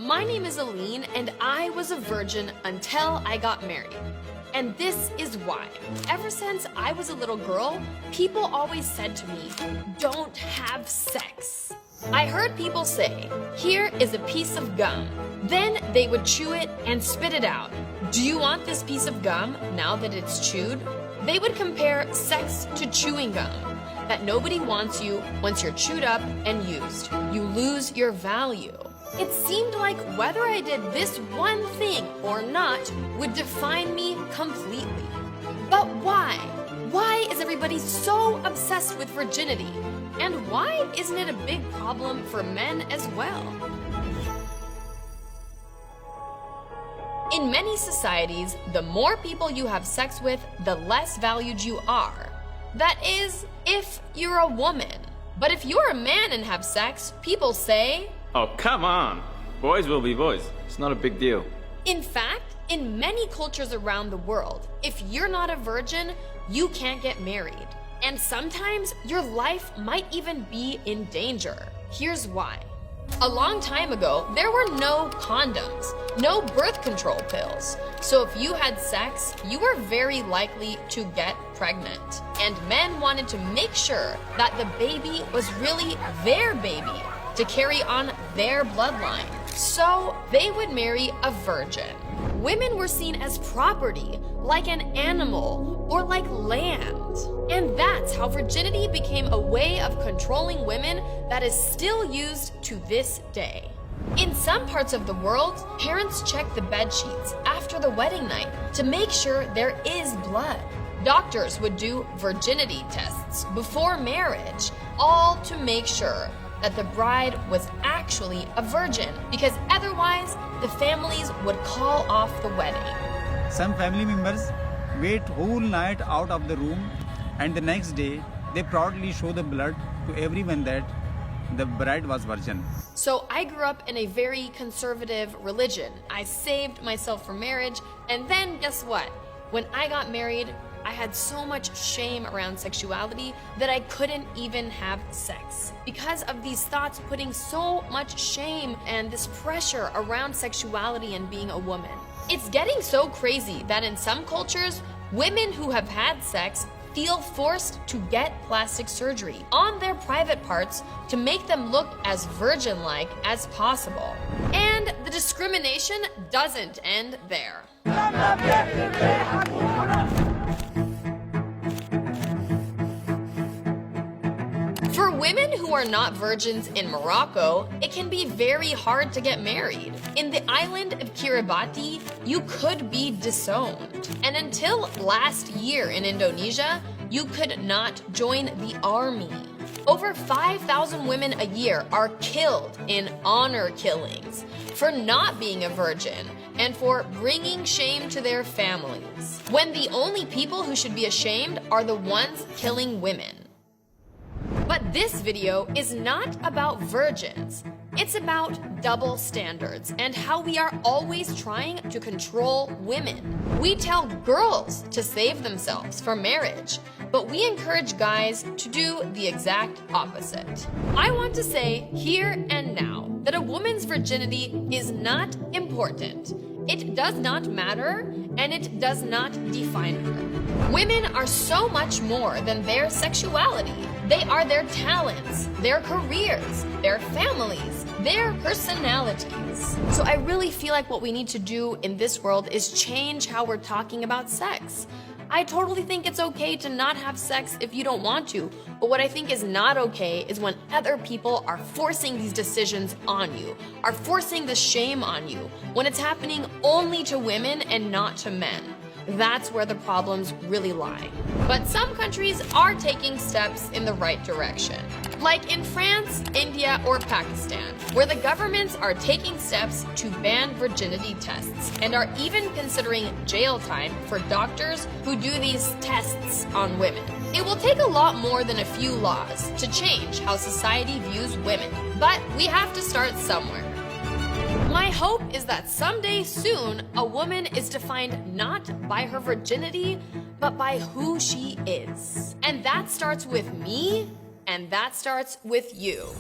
My name is Aline, and I was a virgin until I got married. And this is why. Ever since I was a little girl, people always said to me, "Don't have sex." I heard people say, "Here is a piece of gum." Then they would chew it and spit it out. "Do you want this piece of gum now that it's chewed?" They would compare sex to chewing gum, that nobody wants you once you're chewed up and used. You lose your value. It seemed like whether I did this one thing or not would define me completely. But why? Why is everybody so obsessed with virginity? And why isn't it a big problem for men as well? In many societies, the more people you have sex with, the less valued you are. That is, if you're a woman. But if you're a man and have sex, people say, "Oh, come on. Boys will be boys. It's not a big deal." In fact, in many cultures around the world, if you're not a virgin, you can't get married. And sometimes your life might even be in danger. Here's why. A long time ago, there were no condoms, no birth control pills. So if you had sex, you were very likely to get pregnant. And men wanted to make sure that the baby was really their baby, to carry on their bloodline. So they would marry a virgin. Women were seen as property, like an animal or like land. And that's how virginity became a way of controlling women that is still used to this day. In some parts of the world, parents check the bed sheets after the wedding night to make sure there is blood. Doctors would do virginity tests before marriage, all to make sure that the bride was actually a virgin, because otherwise the families would call off the wedding. Some family members wait whole night out of the room, and the next day they proudly show the blood to everyone that the bride was virgin. So I grew up in a very conservative religion. I saved myself for marriage, and then guess what? When I got married, I had so much shame around sexuality that I couldn't even have sex. Because of these thoughts putting so much shame and this pressure around sexuality and being a woman. It's getting so crazy that in some cultures, women who have had sex feel forced to get plastic surgery on their private parts to make them look as virgin-like as possible. And the discrimination doesn't end there. For women who are not virgins in Morocco, it can be very hard to get married. In the island of Kiribati, you could be disowned. And until last year in Indonesia, you could not join the army. Over 5,000 women a year are killed in honor killings for not being a virgin and for bringing shame to their families, when the only people who should be ashamed are the ones killing women. But this video is not about virgins. It's about double standards and how we are always trying to control women. We tell girls to save themselves for marriage, but we encourage guys to do the exact opposite. I want to say here and now that a woman's virginity is not important. It does not matter, and it does not define her. Women are so much more than their sexuality. They are their talents, their careers, their families, their personalities. So I really feel like what we need to do in this world is change how we're talking about sex. I totally think it's okay to not have sex if you don't want to, but what I think is not okay is when other people are forcing these decisions on you, are forcing the shame on you, when it's happening only to women and not to men. That's where the problems really lie. But some countries are taking steps in the right direction. Like in France, India, or Pakistan, where the governments are taking steps to ban virginity tests and are even considering jail time for doctors who do these tests on women. It will take a lot more than a few laws to change how society views women, but we have to start somewhere. My hope is that someday soon, a woman is defined not by her virginity, but by who she is. And that starts with me, and that starts with you.